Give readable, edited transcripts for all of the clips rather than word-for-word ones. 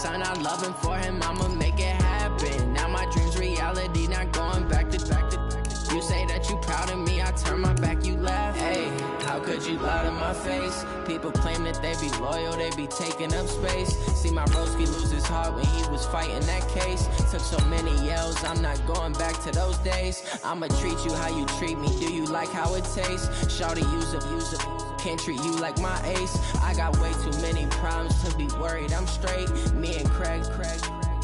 son, I love him, for him, I'ma make it happen. Now my dream's reality, not going back to. You say that you proud of me, I turn my back, you laugh. Hey, how could you lie to my face? People claim that they be loyal, they be taking up space. See my broski lose his heart when he was fighting that case. Took so many yells, I'm not going back to those days. I'ma treat you how you treat me, do you like how it tastes? Shawty, use up, can't treat you like my ace. I got way too many problems to be worried, I'm straight. Me and Craig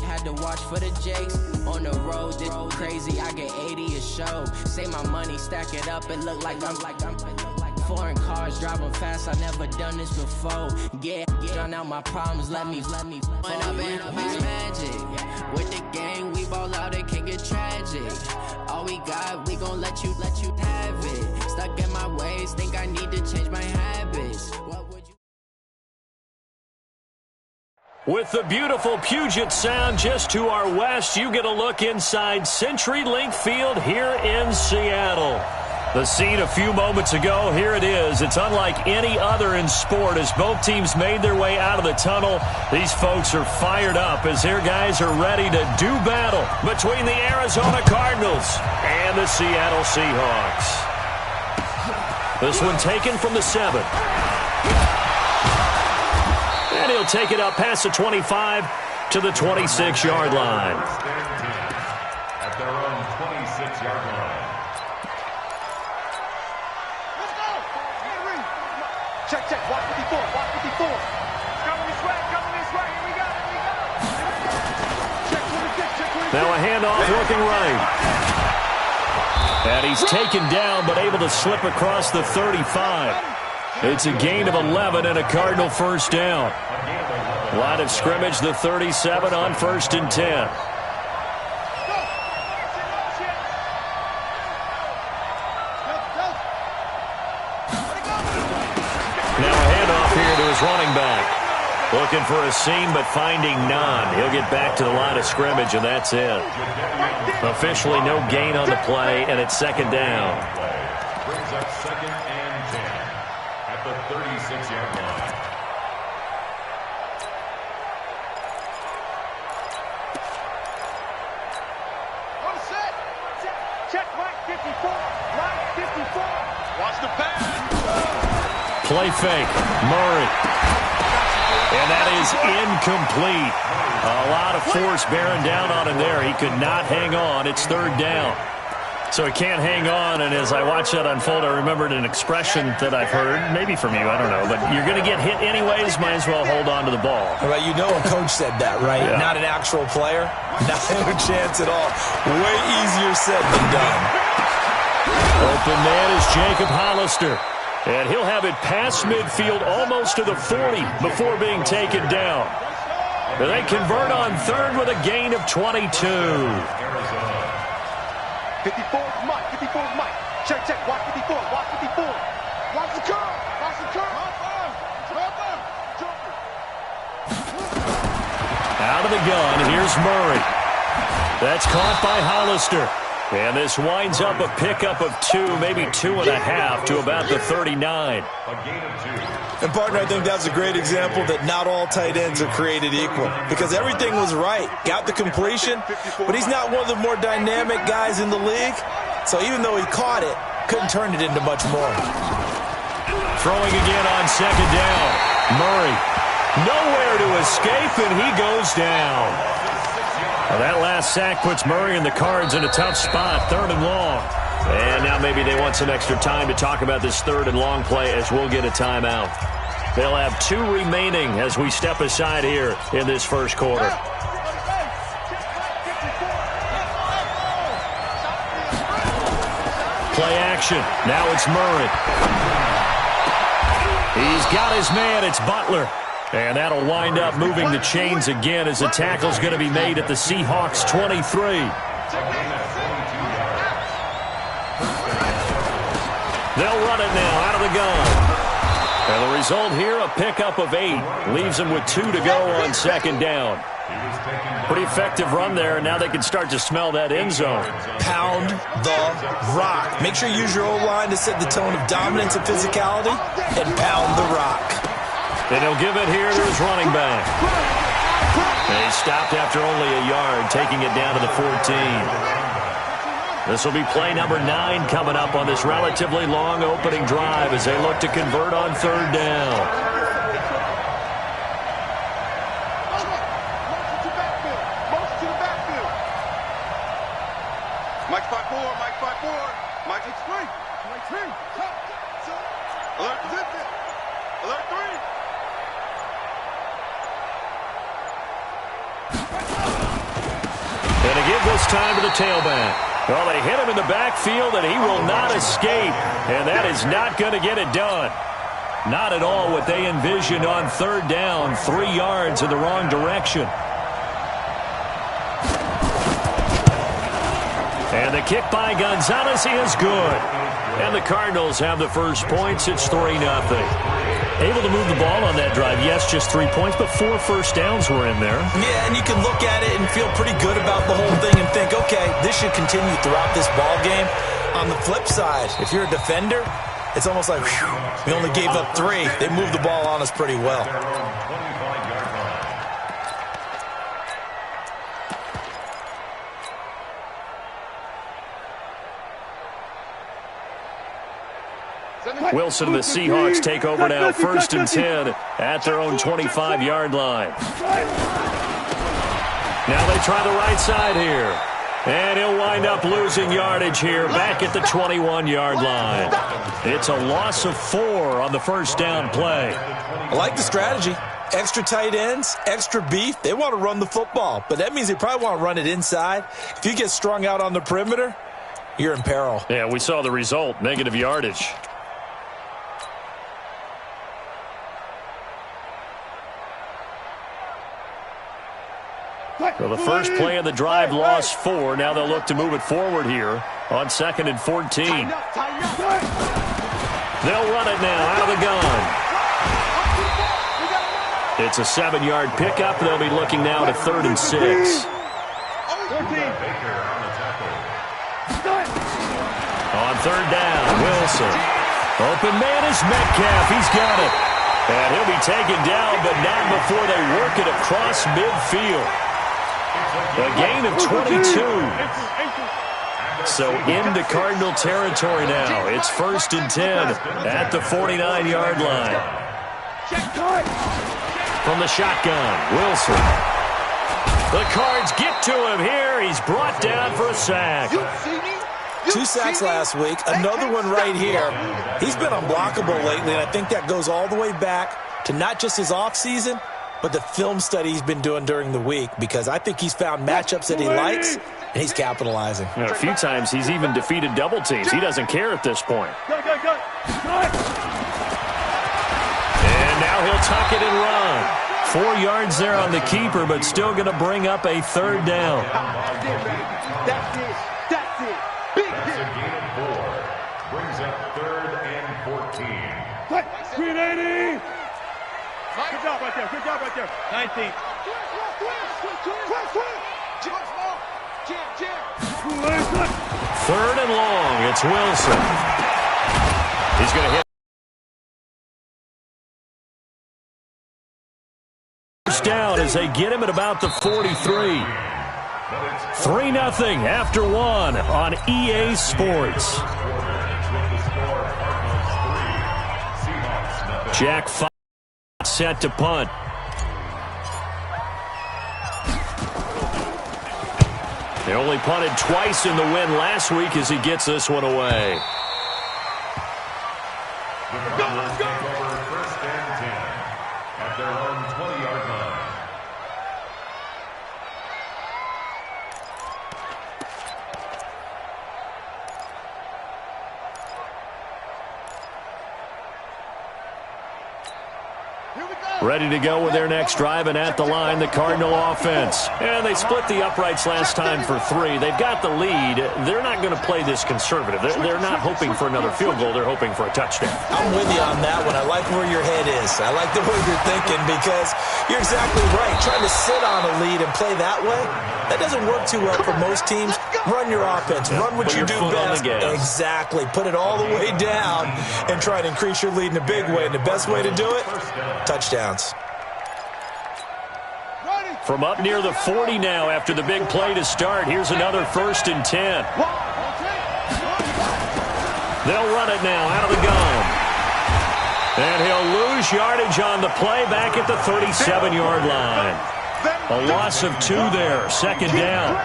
had to watch for the Jakes. On the road, this crazy, I get 80 a show. Say my money, stack it up, it look like I'm foreign cars, driving fast, I never done this before. Get drown out my problems, let me When up and up is magic. With the gang, we ball out, it can get tragic. All we got, we gon' let you have it. Stuck in my ways, think I need to change my habits. What would you? With the beautiful Puget Sound just to our west, you get a look inside CenturyLink Field here in Seattle. The scene a few moments ago, here it is. It's unlike any other in sport as both teams made their way out of the tunnel. These folks are fired up as their guys are ready to do battle between the Arizona Cardinals and the Seattle Seahawks. This one taken from the 7. And he'll take it up past the 25 to the 26-yard line. At their own 26-yard line. Let's go! Check. Watch 54. Coming this way. Here we go. Check 26. Now a handoff working right. And he's taken down but able to slip across the 35. It's a gain of 11 and a Cardinal first down. Line of scrimmage, the 37 on 1st and 10. Now a handoff here to his running back. Looking for a seam, but finding none. He'll get back to the line of scrimmage, and that's it. Officially no gain on the play, and it's 2nd down. Brings up 2nd and 10 at the 36-yard line. On the set. Check Mike 54. Watch the pass. Play fake. Murray. And that is incomplete. A lot of force bearing down on him there. He could not hang on. It's 3rd down. So he can't hang on, and as I watched that unfold, I remembered an expression that I've heard, maybe from you, I don't know, but you're going to get hit anyways, might as well hold on to the ball. Right, you know a coach said that, right? Yeah. Not an actual player. Not a chance at all. Way easier said than done. Open man is Jacob Hollister. And he'll have it past midfield almost to the 40 before being taken down. And they convert on 3rd with a gain of 22. 54 Mike. Check. Watch 54. Watch the curve. Out of the gun, here's Murray. That's caught by Hollister. And this winds up a pickup of 2, maybe 2.5 to about the 39. And, partner, I think that's a great example that not all tight ends are created equal. Because everything was right. Got the completion, but he's not one of the more dynamic guys in the league. So even though he caught it, couldn't turn it into much more. Throwing again on 2nd down. Murray. Nowhere to escape, and he goes down. Well, that last sack puts Murray and the Cards in a tough spot, 3rd and long. And now maybe they want some extra time to talk about this 3rd and long play as we'll get a timeout. They'll have 2 remaining as we step aside here in this first quarter. Play action. Now it's Murray. He's got his man. It's Butler. And that'll wind up moving the chains again as the tackle's going to be made at the Seahawks 23. They'll run it now out of the gun. And the result here, a pickup of 8. Leaves them with 2 to go on 2nd down. Pretty effective run there, and now they can start to smell that end zone. Pound the rock. Make sure you use your O-line to set the tone of dominance and physicality, and pound the rock. And he'll give it here to his running back. And he stopped after only a yard, taking it down to the 14. This will be play number 9 coming up on this relatively long opening drive as they look to convert on third down. Mike 5-4, Mike 5-4, Mike 6-3, Mike 3. Alert 50, alert 3. And to give this time to the tailback. Well, they hit him in the backfield, and he will not escape. And that is not going to get it done. Not at all what they envisioned on third down. 3 yards in the wrong direction. And the kick by Gonzalez is good. And the Cardinals have the first points. It's 3-0. Able to move the ball on that drive. Yes, just 3 points, but 4 first downs were in there. Yeah, and you can look at it and feel pretty good about the whole thing and think, okay, this should continue throughout this ball game. On the flip side, if you're a defender, it's almost like, whew, we only gave up 3. They moved the ball on us pretty well. Wilson and the Seahawks take over now, 1st and 10 at their own 25-yard line. Now they try the right side here. And he'll wind up losing yardage here back at the 21-yard line. It's a loss of 4 on the first down play. I like the strategy. Extra tight ends, extra beef. They want to run the football, but that means they probably want to run it inside. If you get strung out on the perimeter, you're in peril. Yeah, we saw the result, negative yardage. Well, the first play of the drive lost 4. Now they'll look to move it forward here on 2nd and 14. They'll run it now out of the gun. It's a 7-yard pickup. They'll be looking now to 3rd and 6. On third down, Wilson. Open man is Metcalf. He's got it. And he'll be taken down, but not before they work it across midfield. A gain of 22. So into Cardinal territory now. It's 1st and 10 at the 49-yard line. From the shotgun, Wilson. The Cards get to him here. He's brought down for a sack. 2 sacks last week, another one right here. He's been unblockable lately, and I think that goes all the way back to not just his offseason, but the film study he's been doing during the week, because I think he's found matchups that he likes, and he's capitalizing. A few times he's even defeated double teams. He doesn't care at this point. And now he'll tuck it and run. 4 yards there on the keeper, but still going to bring up a 3rd down. That's it. Big hit. That's a gain of 4. Brings up 3rd and 14. 380. Good job right there. 19. Third and long. It's Wilson. He's going to hit. First down as they get him at about the 43. 3-0 after 1 on EA Sports. Jack Fox set to punt. They only punted twice in the win last week as he gets this one away. The Cardinals take over 1st and 10 at their own 20-yard line. Ready to go with their next drive, and at the line, the Cardinal offense. And they split the uprights last time for 3. They've got the lead. They're not going to play this conservative. They're not hoping for another field goal. They're hoping for a touchdown. I'm with you on that one. I like where your head is. I like the way you're thinking, because you're exactly right. Trying to sit on a lead and play that way, that doesn't work too well for most teams. Run your offense. Run what you do best. Exactly. Put it all the way down and try to increase your lead in a big way. And the best way to do it, touchdowns. From up near the 40 now after the big play to start. Here's another 1st and 10. They'll run it now out of the gun. And he'll lose yardage on the play back at the 37-yard line. A loss of 2 there, 2nd down.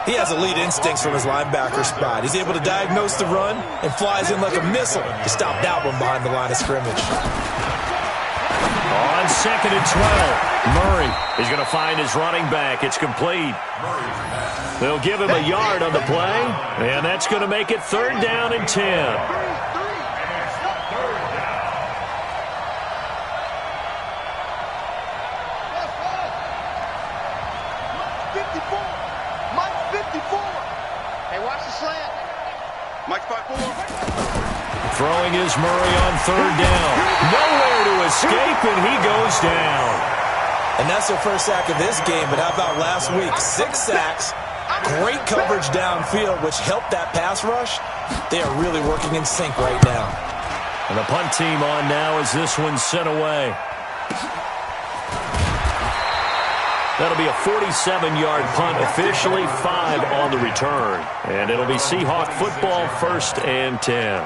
He has elite instincts from his linebacker spot. He's able to diagnose the run and flies in like a missile to stop that one behind the line of scrimmage. On 2nd and 12, Murray is going to find his running back. It's complete. They'll give him a yard on the play, and that's going to make it 3rd down and 10. Throwing is Murray on 3rd down. Nowhere to escape, and he goes down. And that's their first sack of this game, but how about last week? 6 sacks, great coverage downfield, which helped that pass rush. They are really working in sync right now. And the punt team on now as this one's sent away. That'll be a 47-yard punt, officially 5 on the return. And it'll be Seahawk football, 1st and 10.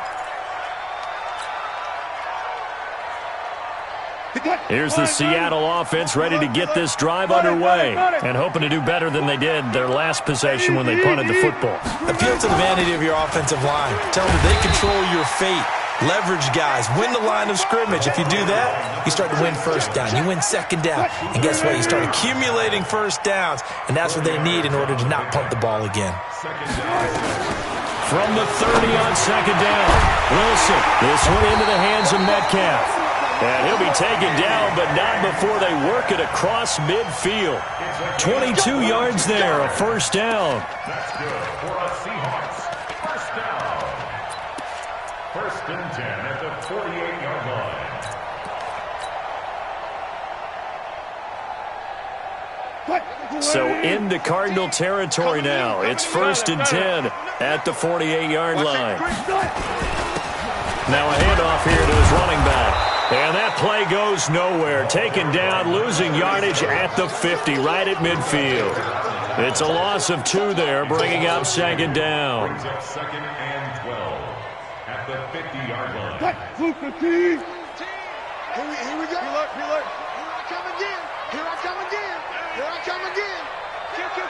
Here's the Seattle offense ready to get this drive underway and hoping to do better than they did their last possession when they punted the football. Appeal to the vanity of your offensive line. Tell them they control your fate. Leverage guys. Win the line of scrimmage. If you do that, you start to win 1st down. You win 2nd down. And guess what? You start accumulating 1st downs, and that's what they need in order to not punt the ball again. From the 30 on 2nd down, Wilson. This one into the hands of Metcalf. And he'll be taken down, but not before they work it across midfield. 22 yards there, a 1st down. That's good for the Seahawks. 1st down. 1st and 10 at the 48-yard line. So into Cardinal territory now. It's 1st and 10 at the 48-yard line. Now a handoff here to his running back. And that play goes nowhere. Taken down, losing yardage at the 50, right at midfield. It's a loss of 2 there, bringing up 2nd down. Brings up 2nd and 12 at the 50-yard line. Here we go. Reload. Here I come again. Here I come again.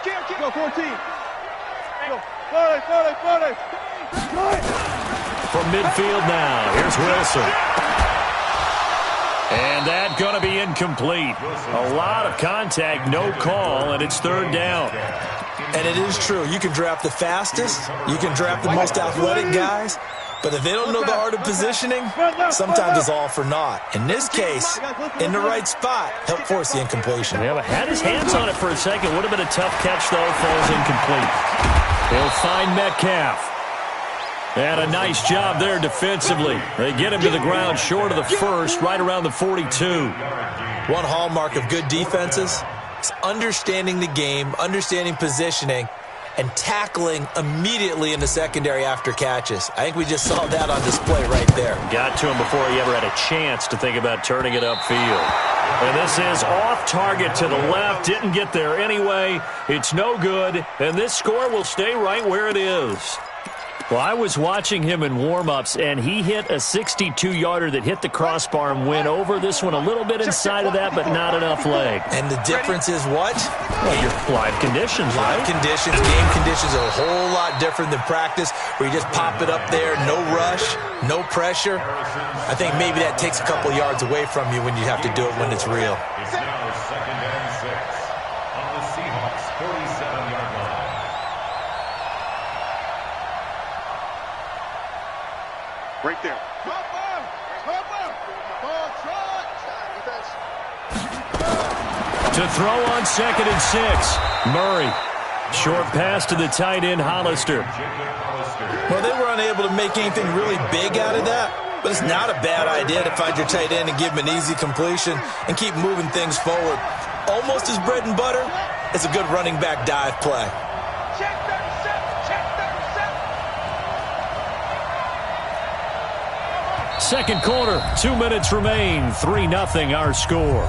Kill. Go, 14. Go. 40. From midfield now, here's Wilson. And that's going to be incomplete. A lot of contact, no call, and it's 3rd down. And it is true. You can draft the fastest. You can draft the most athletic guys. But if they don't know the art of positioning, sometimes it's all for naught. In this case, in the right spot, help force the incompletion. Yeah, had his hands on it for a second. Would have been a tough catch, though. Falls incomplete. He'll find Metcalf. And a nice job there defensively. They get him to the ground short of the 1st, right around the 42. One hallmark of good defenses is understanding the game, understanding positioning, and tackling immediately in the secondary after catches. I think we just saw that on display right there. Got to him before he ever had a chance to think about turning it upfield. And this is off target to the left. Didn't get there anyway. It's no good. And this score will stay right where it is. Well, I was watching him in warm-ups, and he hit a 62-yarder that hit the crossbar and went over. This one a little bit inside of that, but not enough leg. And the difference is what? Well, your live conditions, right? Live conditions, game conditions are a whole lot different than practice, where you just pop it up there, no rush, no pressure. I think maybe that takes a couple yards away from you when you have to do it when it's real. It's now 2nd and 6 on the Seahawks 47-yard line. Right there. To throw on 2nd and 6. Murray. Short pass to the tight end, Hollister. Well, they were unable to make anything really big out of that, but it's not a bad idea to find your tight end and give him an easy completion and keep moving things forward. Almost as bread and butter as a good running back dive play. Second quarter, 2 minutes remain. 3-0 our score.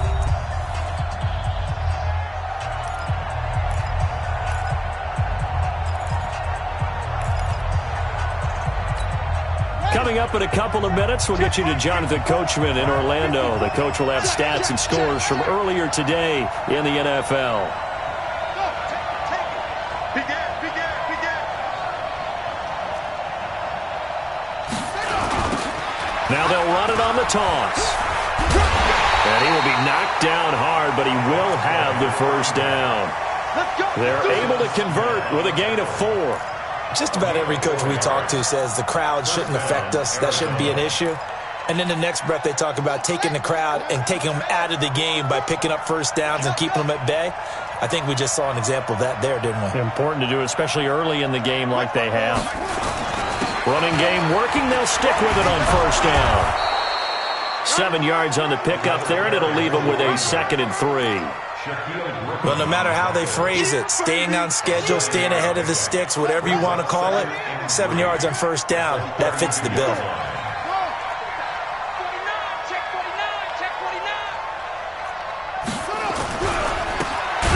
Coming up in a couple of minutes, we'll get you to Jonathan Coachman in Orlando. The coach will have stats and scores from earlier today in the NFL. Now they'll run it on the toss. And he will be knocked down hard, but he will have the first down. They're able to convert with a gain of 4. Just about every coach we talk to says the crowd shouldn't affect us. That shouldn't be an issue. And then the next breath they talk about taking the crowd and taking them out of the game by picking up first downs and keeping them at bay. I think we just saw an example of that there, didn't we? Important to do, especially early in the game like they have. Running game working. They'll stick with it on first down. 7 yards on the pickup there, and it'll leave them with a 2nd and 3. Well, no matter how they phrase it, staying on schedule, staying ahead of the sticks, whatever you want to call it, 7 yards on first down, that fits the bill.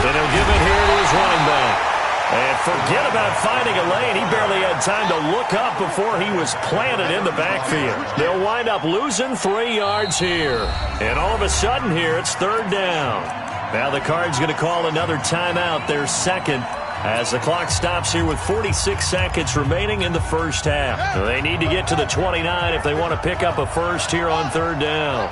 And he'll give it here to his running back. And forget about finding a lane. He barely had time to look up before he was planted in the backfield. They'll wind up losing 3 yards here. And all of a sudden here, it's 3rd down. Now the Cards going to call another timeout, their 2nd, as the clock stops here with 46 seconds remaining in the first half. They need to get to the 29 if they want to pick up a first here on 3rd down.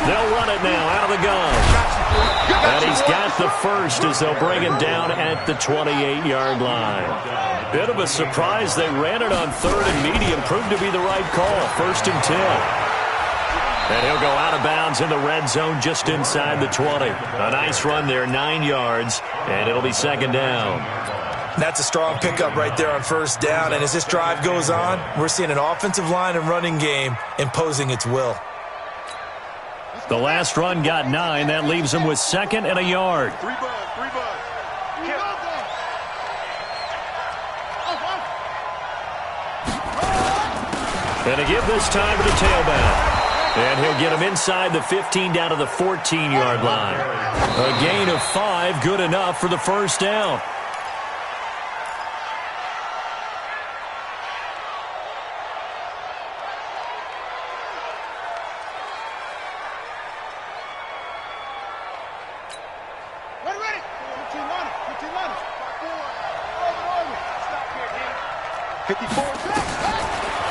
They'll run it now out of the gun. And he's got the first as they'll bring him down at the 28-yard line. Bit of a surprise. They ran it on 3rd and medium. Proved to be the right call. 1st and 10. And he'll go out of bounds in the red zone just inside the 20. A nice run there, 9 yards. And it'll be 2nd down. That's a strong pickup right there on first down. And as this drive goes on, we're seeing an offensive line and running game imposing its will. The last run got 9. That leaves him with 2nd and a yard. And to give this time to the tailback. And he'll get him inside the 15 down to the 14-yard line. A gain of 5, good enough for the first down.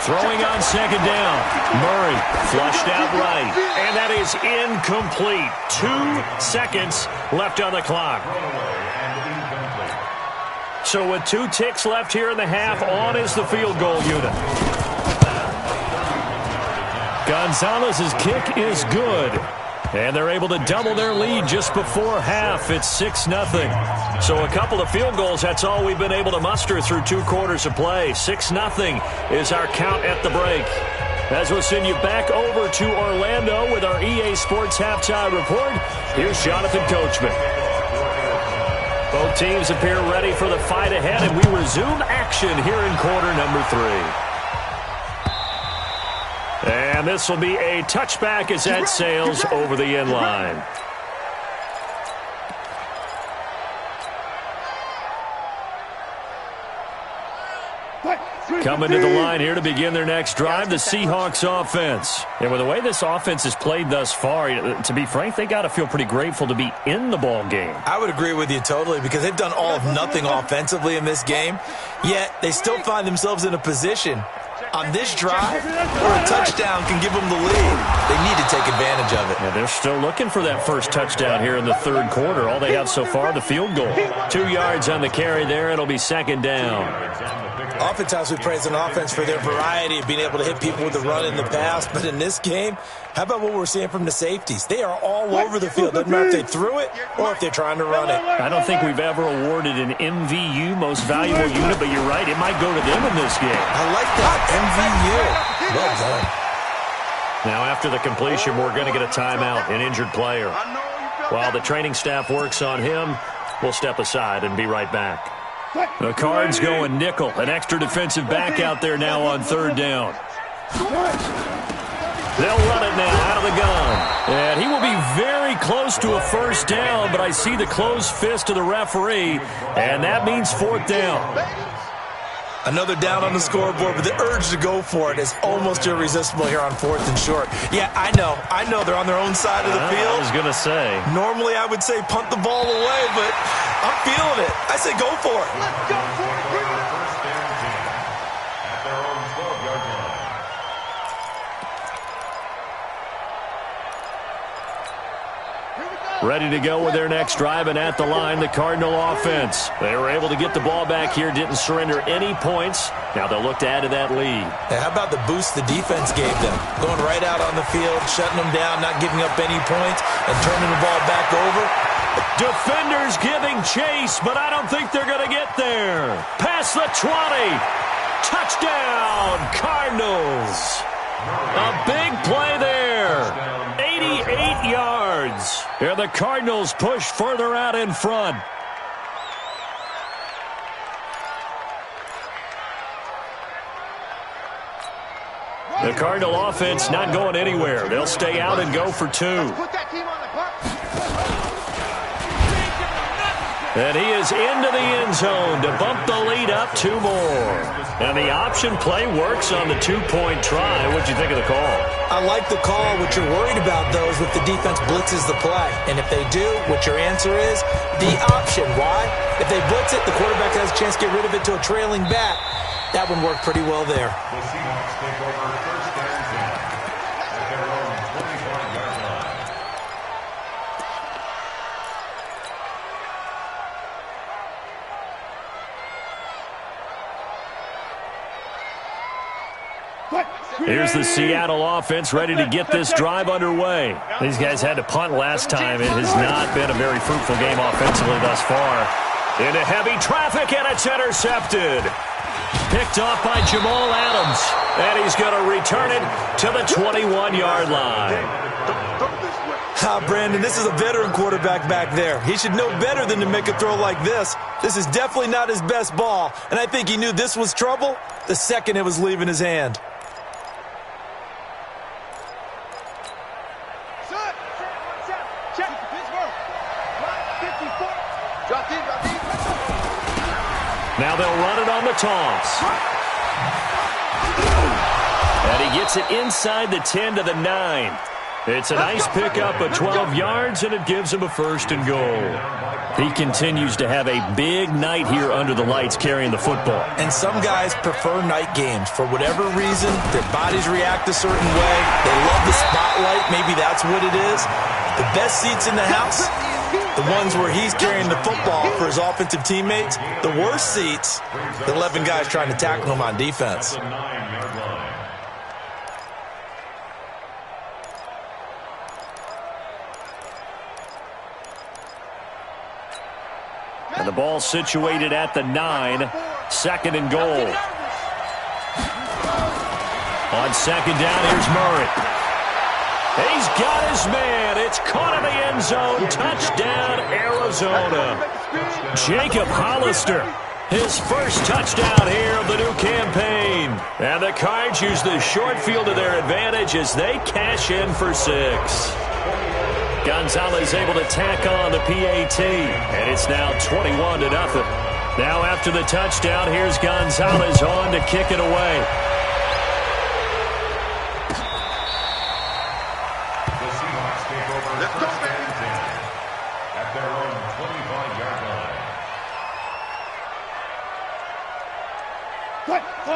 Throwing on 2nd down. Murray flushed out right. And that is incomplete. 2 seconds left on the clock. So with 2 ticks left here in the half, on is the field goal unit. Gonzalez's kick is good. And they're able to double their lead just before half. It's 6-0. So a couple of field goals, that's all we've been able to muster through 2 quarters of play. 6-0 is our count at the break. As we'll send you back over to Orlando with our EA Sports Halftime Report, here's Jonathan Coachman. Both teams appear ready for the fight ahead, and we resume action here in quarter number 3. And this will be a touchback as that sails over the end line. Coming to the line here to begin their next drive, the Seahawks offense. And with the way this offense has played thus far, to be frank, they got to feel pretty grateful to be in the ball game. I would agree with you totally because they've done all of nothing offensively in this game, yet they still find themselves in a position on this drive where a touchdown can give them the lead. They need to take advantage of it. Yeah, they're still looking for that first touchdown here in the 3rd quarter. All they have so far, the field goal. 2 yards on the carry there. It'll be 2nd down. Oftentimes we praise an offense for their variety of being able to hit people with the run in the pass, but in this game, how about what we're seeing from the safeties? They are all over the field. Doesn't matter if they threw it or if they're trying to run it. I don't think we've ever awarded an MVU, most valuable unit, but you're right, it might go to them in this game. I like that, MVU. Well done. Now after the completion, we're going to get a timeout, an injured player. While the training staff works on him, we'll step aside and be right back. The Cards going nickel. An extra defensive back out there now on 3rd down. They'll run it now out of the gun. And he will be very close to a first down, but I see the closed fist of the referee, and that means fourth down. Another down on the scoreboard, but the urge to go for it is almost irresistible here on 4th and short. Yeah, I know they're on their own side of the field. I was going to say. Normally I would say punt the ball away, but I'm feeling it. I say go for it. Let's go for it. Bring it up. First and 10 at their own 12-yard line. Ready to go with their next drive, and at the line, the Cardinal offense. They were able to get the ball back here, didn't surrender any points. Now they'll look to add to that lead. Yeah, how about the boost the defense gave them? Going right out on the field, shutting them down, not giving up any points, and turning the ball back over. Defenders giving chase, but I don't think they're going to get there. Past the 20. Touchdown, Cardinals. A big play there. 88 yards. Here the Cardinals push further out in front. The Cardinal offense not going anywhere. They'll stay out and go for two. Put that team on the clock. And he is into the end zone to bump the lead up two more. And the option play works on the two-point try. What'd you think of the call? I like the call. What you're worried about, though, is if the defense blitzes the play. And if they do, what your answer is, the option. Why? If they blitz it, the quarterback has a chance to get rid of it to a trailing back. That one worked pretty well there. The Seahawks take over first and 10 at their own 25-yard line. Here's the Seattle offense ready to get this drive underway. These guys had to punt last time. It has not been a very fruitful game offensively thus far. Into heavy traffic, and it's intercepted. Picked off by Jamal Adams. And he's going to return it to the 21-yard line. Brandon, this is a veteran quarterback back there. He should know better than to make a throw like this. This is definitely not his best ball. And I think he knew this was trouble the second it was leaving his hand. Now they'll run it on the toss. And he gets it inside the 10 to the 9. It's a nice pickup of 12 yards, and it gives him a first and goal. He continues to have a big night here under the lights carrying the football. And some guys prefer night games. For whatever reason, their bodies react a certain way. They love the spotlight. Maybe that's what it is. The best seats in the house, the ones where he's carrying the football for his offensive teammates. The worst seats, the 11 guys trying to tackle him on defense. The 9-yard line. And the ball situated at the 9, second and goal. On second down, here's Murray. He's got his man. It's caught in the end zone. Touchdown, Arizona. Jacob Hollister, his first touchdown here of the new campaign. And the Cards use the short field to their advantage as they cash in for 6. Gonzalez able to tack on the PAT, and it's now 21-0. Now after the touchdown, here's Gonzalez on to kick it away. The Seahawks take over first and 10 at their own 25-yard line.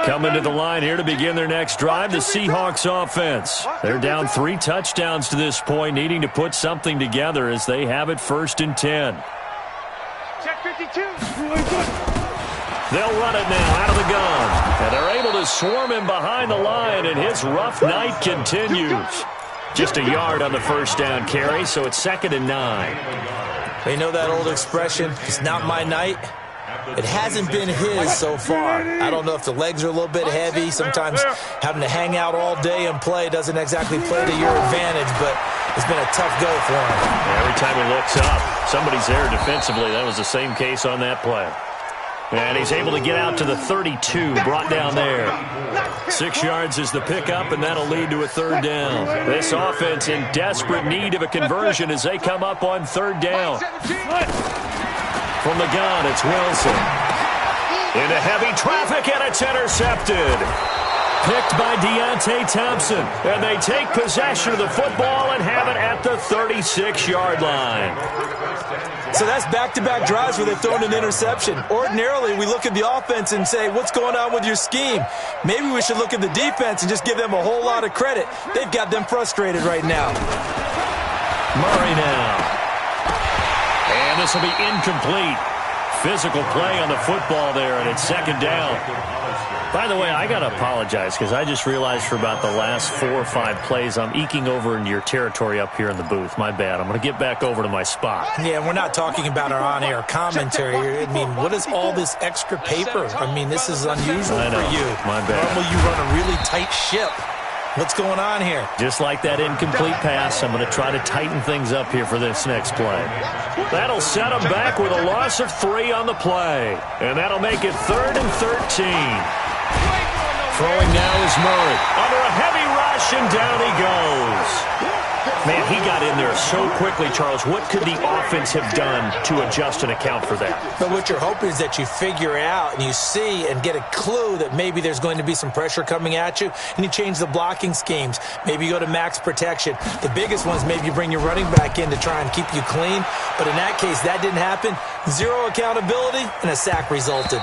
Coming to the line here to begin their next drive, the Seahawks offense. They're down 3 touchdowns to this point, needing to put something together as they have it first and 10. Check 52. They'll run it now out of the gun. And they're able to swarm him behind the line, and his rough night continues. Just a yard on the first down carry, so it's second and 9. You know that old expression, it's not my night? It hasn't been his so far. I don't know if the legs are a little bit heavy. Sometimes having to hang out all day and play doesn't exactly play to your advantage, but it's been a tough go for him. Every time he looks up, somebody's there defensively. That was the same case on that play. And he's able to get out to the 32, brought down there. 6 yards is the pickup, and that'll lead to a third down. This offense in desperate need of a conversion as they come up on third down. From the gun, it's Wilson. Into heavy traffic, and it's intercepted. Picked by Deontay Thompson. And they take possession of the football and have it at the 36-yard line. So that's back-to-back drives where they've thrown an interception. Ordinarily, we look at the offense and say, what's going on with your scheme? Maybe we should look at the defense and just give them a whole lot of credit. They've got them frustrated right now. Murray now. And this will be incomplete. Physical play on the football there, and it's second down. By the way, I got to apologize because I just realized for about the last 4 or 5 plays I'm eking over into your territory up here in the booth. My bad. I'm going to get back over to my spot. Yeah, we're not talking about our on-air commentary. I mean, what is all this extra paper? I mean, this is unusual for you. My bad. Normally you run a really tight ship. What's going on here? Just like that incomplete pass, I'm going to try to tighten things up here for this next play. That'll set them back with a loss of 3 on the play. And that'll make it 3rd and 13. Throwing now is Murray. Under a heavy rush, and down he goes. Man, he got in there so quickly, Charles. What could the offense have done to adjust and account for that? But what you're hoping is that you figure out and you see and get a clue that maybe there's going to be some pressure coming at you, and you change the blocking schemes. Maybe you go to max protection. The biggest one is maybe you bring your running back in to try and keep you clean. But in that case, that didn't happen. 0 accountability, and a sack resulted.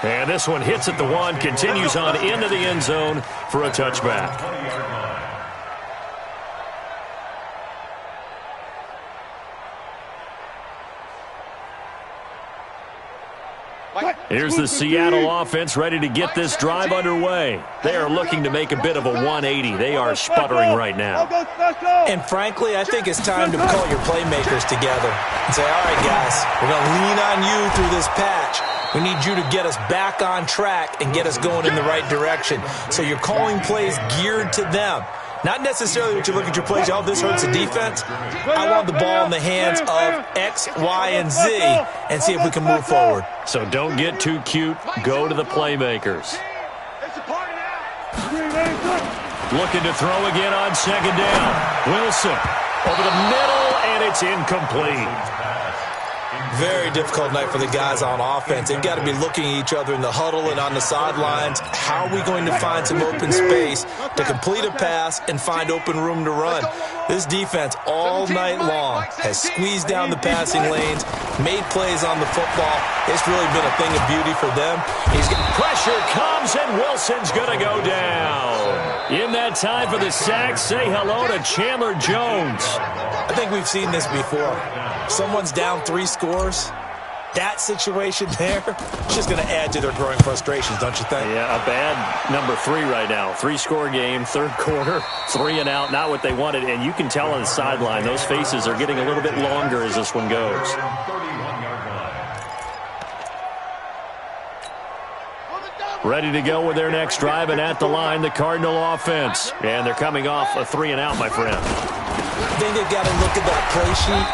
And this one hits at the 1, continues on into the end zone for a touchback. Here's the Seattle offense ready to get this drive underway. They are looking to make a bit of a 180. They are sputtering right now. And frankly, I think it's time to call your playmakers together and say, all right, guys, we're going to lean on you through this patch. We need you to get us back on track and get us going in the right direction. So you're calling plays geared to them. Not necessarily what you look at your plays, oh, this hurts the defense. I want the ball in the hands of X, Y, and Z and see if we can move forward. So don't get too cute. Go to the playmakers. Looking to throw again on second down. Wilson over the middle, and it's incomplete. Very difficult night for the guys on offense. They've got to be looking at each other in the huddle and on the sidelines. How are we going to find some open space to complete a pass and find open room to run? This defense all night long has squeezed down the passing lanes, made plays on the football. It's really been a thing of beauty for them. Pressure comes, and Wilson's going to go down. In that time for the sack, say hello to Chandler Jones. I think we've seen this before. Someone's down 3 scores. That situation there, it's just going to add to their growing frustrations, don't you think? Yeah, a bad number 3 right now. 3-score game, third quarter, 3 and out, not what they wanted. And you can tell on the sideline, those faces are getting a little bit longer as this one goes. Ready to go with their next drive, and at the line, the Cardinal offense. And they're coming off a 3 and out, my friend. I think they've got to look at that play sheet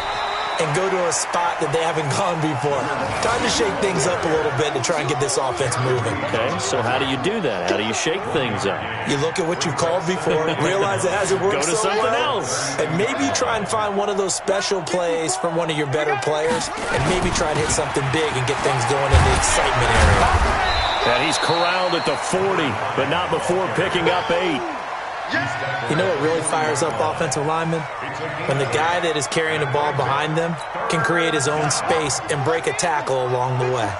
and go to a spot that they haven't gone before. Time to shake things up a little bit to try and get this offense moving. Okay, so how do you do that? How do you shake things up? You look at what you've called before, realize it hasn't worked so well. Go to something else. And maybe try and find one of those special plays from one of your better players, and maybe try and hit something big and get things going in the excitement area. And he's corralled at the 40, but not before picking up 8. You know what really fires up offensive linemen? When the guy that is carrying the ball behind them can create his own space and break a tackle along the way.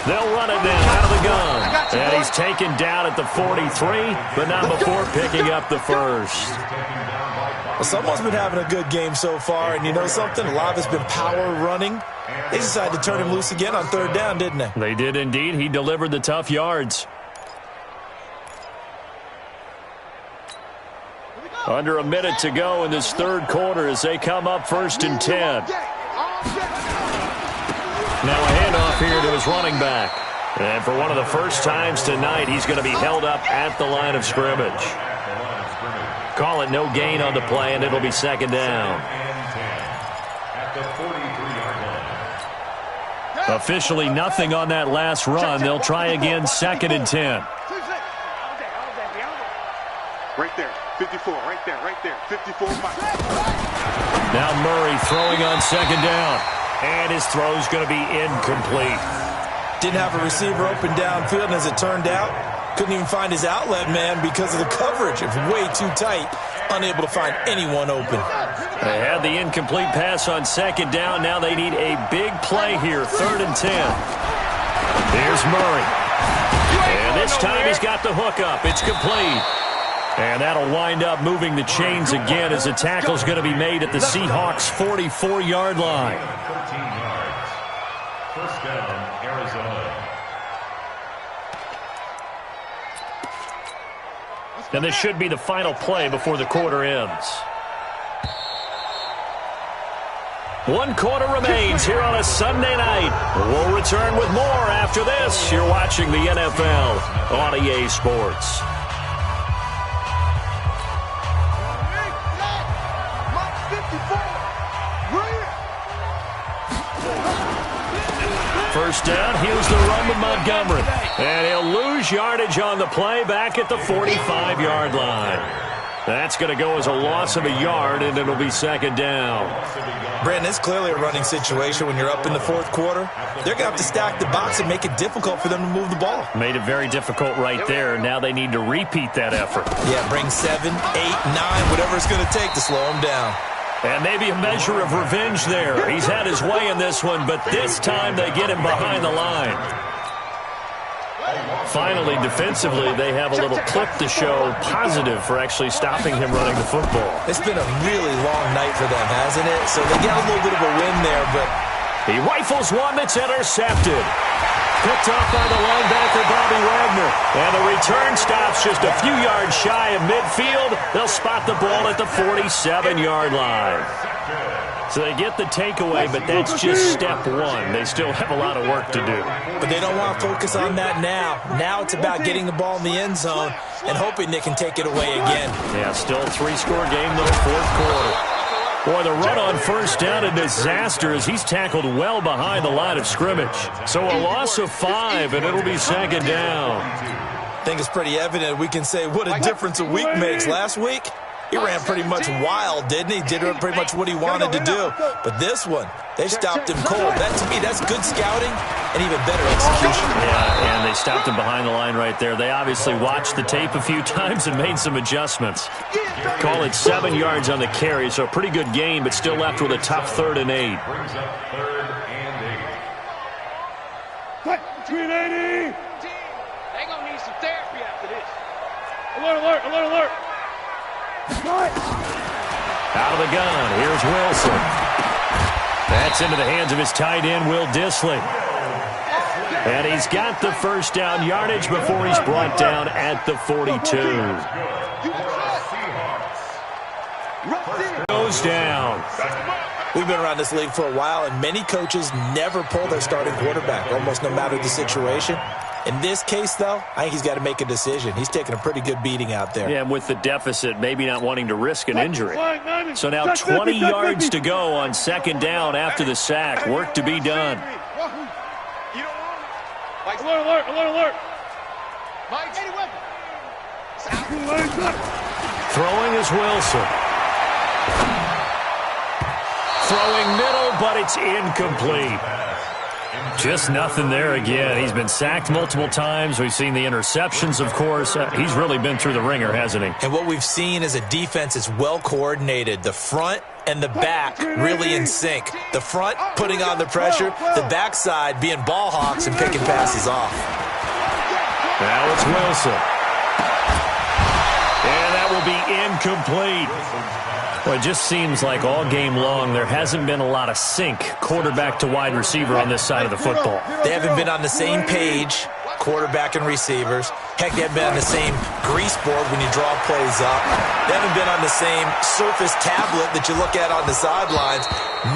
They'll run it now out of the gun. And he's taken down at the 43, but not before picking up the first. Well, someone's been having a good game so far, and you know something? A lot of it's been power running. They decided to turn him loose again on third down, didn't they? They did indeed. He delivered the tough yards. Under a minute to go in this third quarter as they come up 1st and 10. Now a handoff here to his running back. And for one of the first times tonight, he's going to be held up at the line of scrimmage. Call it no gain on the play, and it'll be second down. At the 43-yard Officially nothing on that last run. They'll try again, 2nd and 10. Right there, 54, right there, 54. Now Murray throwing on 2nd down. And his throw's going to be incomplete. Didn't have a receiver open downfield, and as it turned out, couldn't even find his outlet man because of the coverage. It was way too tight, unable to find anyone open. They had the incomplete pass on 2nd down. Now they need a big play here, 3rd and 10. Here's Murray. And this time he's got the hook up. It's complete. And that'll wind up moving the chains again as the tackle's going to be made at the Seahawks' 44-yard line. 13 yards. First down, Arizona. And this should be the final play before the quarter ends. 1 quarter remains here on a Sunday night. We'll return with more after this. You're watching the NFL on EA Sports. First down, here's the run with Montgomery. And he'll lose yardage on the play back at the 45-yard line. That's going to go as a loss of a yard, and it'll be 2nd down. Brandon, it's clearly a running situation when you're up in the 4th quarter. They're going to have to stack the box and make it difficult for them to move the ball. Made it very difficult right there. Now they need to repeat that effort. Yeah, bring 7, 8, 9, whatever it's going to take to slow them down. And maybe a measure of revenge there. He's had his way in this one, but this time they get him behind the line. Finally, defensively, they have a little clip to show positive for actually stopping him running the football. It's been a really long night for them, hasn't it? So they get a little bit of a win there, but he rifles one that's intercepted. Picked off by the linebacker, Bobby Wagner. And the return stops just a few yards shy of midfield. They'll spot the ball at the 47-yard line. So they get the takeaway, but that's just step one. They still have a lot of work to do. But they don't want to focus on that now. Now it's about getting the ball in the end zone and hoping they can take it away again. Yeah, still a 3-score game, though, 4th quarter. Boy, the run on first down, a disaster as he's tackled well behind the line of scrimmage. So a loss of 5, and it'll be 2nd down. I think it's pretty evident. We can say what a difference a week makes. Last week, he ran pretty much wild, didn't he? Did pretty much what he wanted to do. But this one, they stopped him cold. That, to me, that's good scouting and even better execution. Yeah, and they stopped him behind the line right there. They obviously watched the tape a few times and made some adjustments. Call it 7 yards on the carry, so a pretty good gain, but still left with a tough 3rd and 8. Brings up 3rd and 8. Between 80. They gonna need some therapy after this. Alert, alert, alert, alert. Out of the gun, here's Wilson. That's into the hands of his tight end, Will Dissly. And he's got the first down yardage before he's brought down at the 42. Goes down. We've been around this league for a while, and many coaches never pull their starting quarterback, almost no matter the situation. In this case, though, I think he's got to make a decision. He's taking a pretty good beating out there. Yeah, and with the deficit, maybe not wanting to risk an injury. So now 20 yards to go on 2nd down after the sack. Work to be done. Alert, alert, alert, alert. Throwing is Wilson. Throwing middle, but it's incomplete. Just nothing there again. He's been sacked multiple times. We've seen the interceptions, of course. He's really been through the ringer, hasn't he? And what we've seen is a defense that's well coordinated. The front and the back really in sync. The front putting on the pressure, the backside being ball hawks and picking passes off. Now it's Wilson. And that will be incomplete. Well, it just seems like all game long there hasn't been a lot of sync quarterback to wide receiver on this side of the football. They haven't been on the same page, quarterback and receivers. Heck, they haven't been on the same grease board when you draw plays up. They haven't been on the same surface tablet that you look at on the sidelines.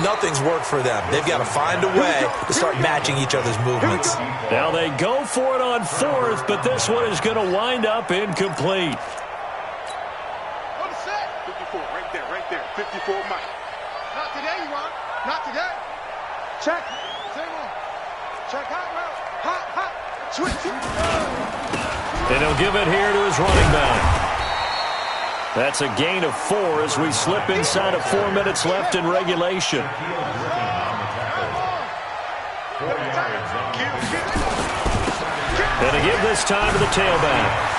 Nothing's worked for them. They've got to find a way to start matching each other's movements. Now they go for it on 4th, but this one is going to wind up incomplete. 54, Mike. Not today, you want. Not today. Check. Same one. Check hot route. Hot. Switch. And he'll give it here to his running back. That's a gain of 4 as we slip inside of 4 minutes left in regulation. And to give this time to the tailback.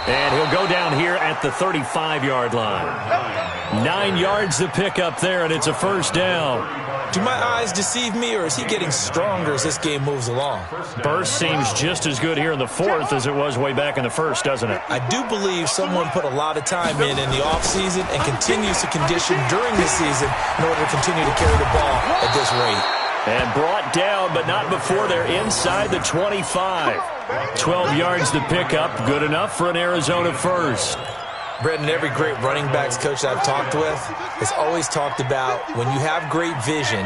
And he'll go down here at the 35-yard line. 9 yards to pick up there, and it's a first down. Do my eyes deceive me, or is he getting stronger as this game moves along? Burst seems just as good here in the 4th as it was way back in the 1st, doesn't it? I do believe someone put a lot of time in the offseason and continues to condition during the season in order to continue to carry the ball at this rate. And brought down, but not before they're inside the 25. 12 yards to pick up, good enough for an Arizona first. Brendan, every great running backs coach I've talked with has always talked about when you have great vision,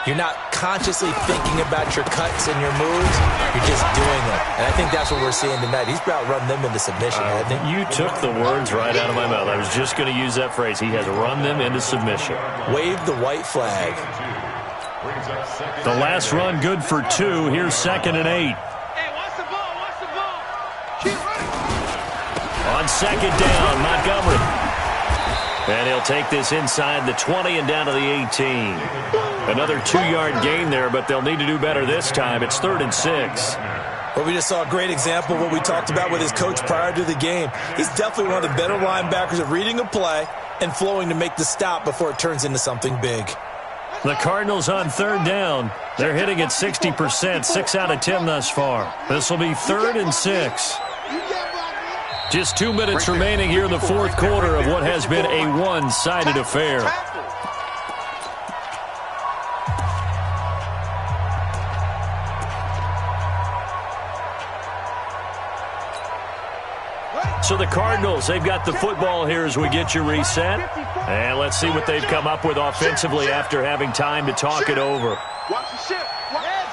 you're not consciously thinking about your cuts and your moves, you're just doing them. And I think that's what we're seeing tonight. He's about run them into submission, I think. You took the words right out of my mouth. I was just going to use that phrase. He has run them into submission. Wave the white flag. The last run good for 2. Here's 2nd and 8. Hey, watch the ball. Watch the ball. Keep running. On 2nd down, Montgomery. And he'll take this inside the 20 and down to the 18. Another 2-yard gain there, but they'll need to do better this time. It's 3rd and 6. Well, we just saw a great example of what we talked about with his coach prior to the game. He's definitely one of the better linebackers at reading a play and flowing to make the stop before it turns into something big. The Cardinals on 3rd down. They're hitting at 60%, 6 out of 10 thus far. This will be 3rd and 6. Just 2 minutes remaining here in the 4th quarter of what has been a one-sided affair. So the Cardinals, they've got the football here as we get you reset. And let's see what they've come up with offensively after having time to talk it over. Watch the ship. Watch the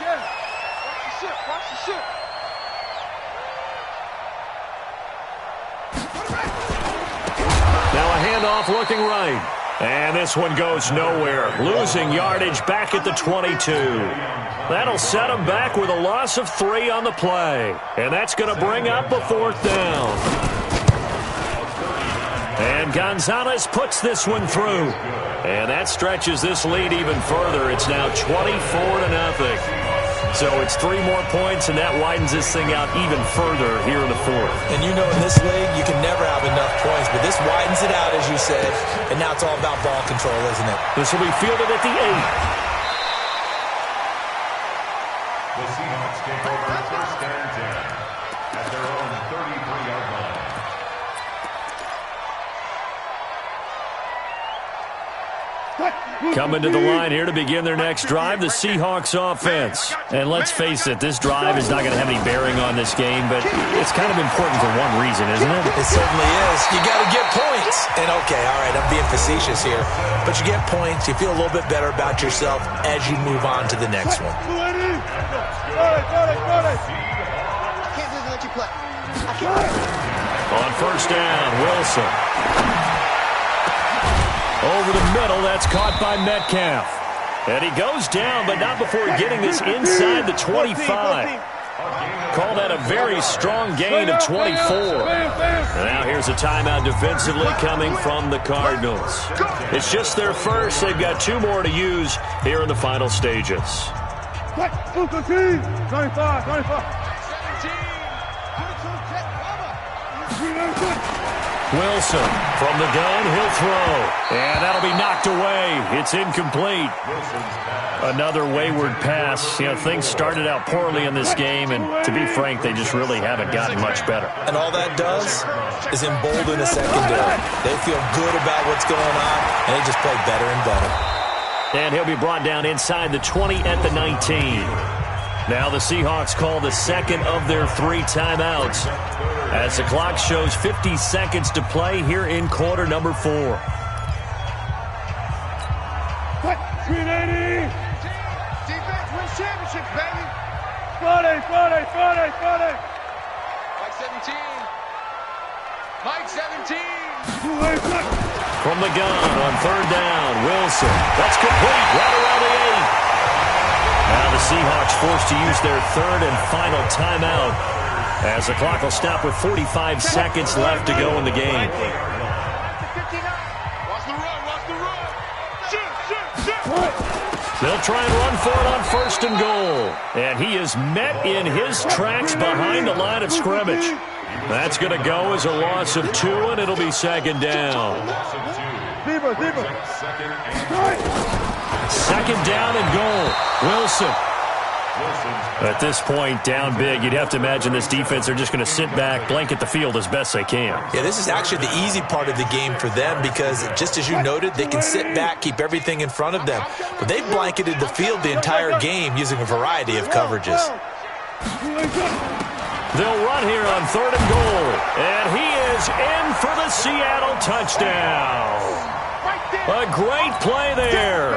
ship. Watch the ship. Now a handoff looking right. And this one goes nowhere. Losing yardage back at the 22. That'll set them back with a loss of 3 on the play. And that's going to bring up a 4th down. And Gonzalez puts this one through. And that stretches this lead even further. It's now 24-0. So it's 3 more points, and that widens this thing out even further here in the 4th. And you know in this league, you can never have enough points, but this widens it out, as you said, and now it's all about ball control, isn't it? This will be fielded at the 8. The Seahawks take over 1st and 10 at their own 33-yard line. Coming to the line here to begin their next drive, the Seahawks offense. And let's face it, this drive is not going to have any bearing on this game, but it's kind of important for one reason, isn't it? It certainly is. You got to get points. And okay, all right, I'm being facetious here, but you get points, you feel a little bit better about yourself as you move on to the next one. I can't just let you play. I can't. On 1st down, Wilson. Over the middle, that's caught by Metcalf. And he goes down, but not before getting this inside the 25. Call that a very strong gain of 24. And now here's a timeout defensively coming from the Cardinals. It's just their first. They've got 2 more to use here in the final stages. 25. Wilson from the gun, he'll throw. And that'll be knocked away. It's incomplete. Another wayward pass. You know, things started out poorly in this game, and to be frank, they just really haven't gotten much better. And all that does is embolden the secondary. They feel good about what's going on, and they just play better and better. And he'll be brought down inside the 20 at the 19. Now the Seahawks call the second of their 3 timeouts as the clock shows 50 seconds to play here in quarter number 4. 380. Defense wins championships, baby. Friday. Mike 17. From the gun on 3rd down, Wilson. That's complete right around the 8. Now the Seahawks forced to use their third and final timeout as the clock will stop with 45 seconds left to go in the game. They'll try and run for it on first and goal. And he is met in his tracks behind the line of scrimmage. That's going to go as a loss of 2, and it'll be second down. Second down and goal. Wilson. At this point, down big, you'd have to imagine this defense are just going to sit back, blanket the field as best they can. Yeah, this is actually the easy part of the game for them because, just as you noted, they can sit back, keep everything in front of them. But they've blanketed the field the entire game using a variety of coverages. They'll run here on third and goal. And he is in for the Seattle touchdown. A great play there.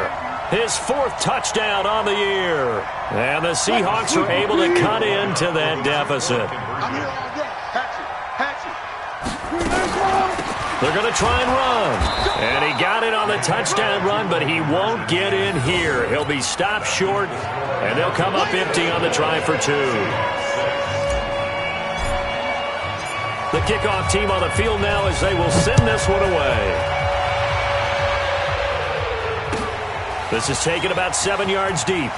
His 4th touchdown on the year. And the Seahawks are able to cut into that deficit. They're going to try and run. And he got it on the touchdown run, but he won't get in here. He'll be stopped short, and they'll come up empty on the try for 2. The kickoff team on the field now as they will send this one away. This is taken about 7 yards deep.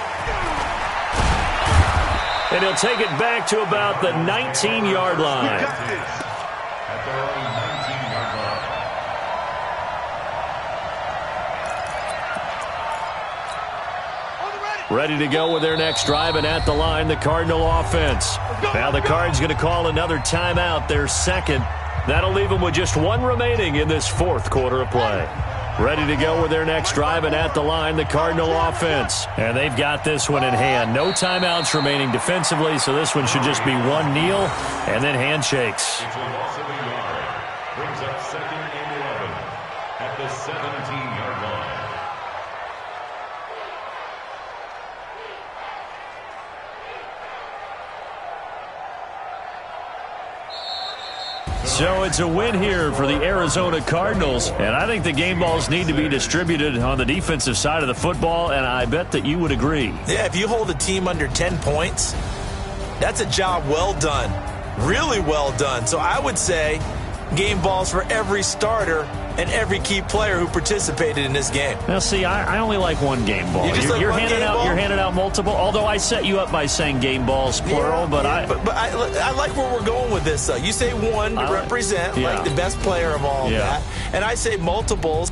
And he'll take it back to about the 19-yard line. Ready to go with their next drive, and at the line, the Cardinal offense. Now the Cards going to call another timeout, their second. That'll leave them with just 1 remaining in this 4th quarter of play. Ready to go with their next drive, and at the line, the Cardinal offense. And they've got this one in hand. No timeouts remaining defensively, so this one should just be 1 kneel and then handshakes. It's a loss of a yard. Brings up 2nd and 11 at the 17-yard line. So it's a win here for the Arizona Cardinals, and I think the game balls need to be distributed on the defensive side of the football, and I bet that you would agree. Yeah, if you hold a team under 10 points, that's a job well done, really well done. So I would say game balls for every starter and every key player who participated in this game. Now, see, I only like 1 game ball. You're handing out multiple, although I set you up by saying game balls, plural. But I like where we're going with this. You say 1 to represent like the best player of all of that, and I say multiples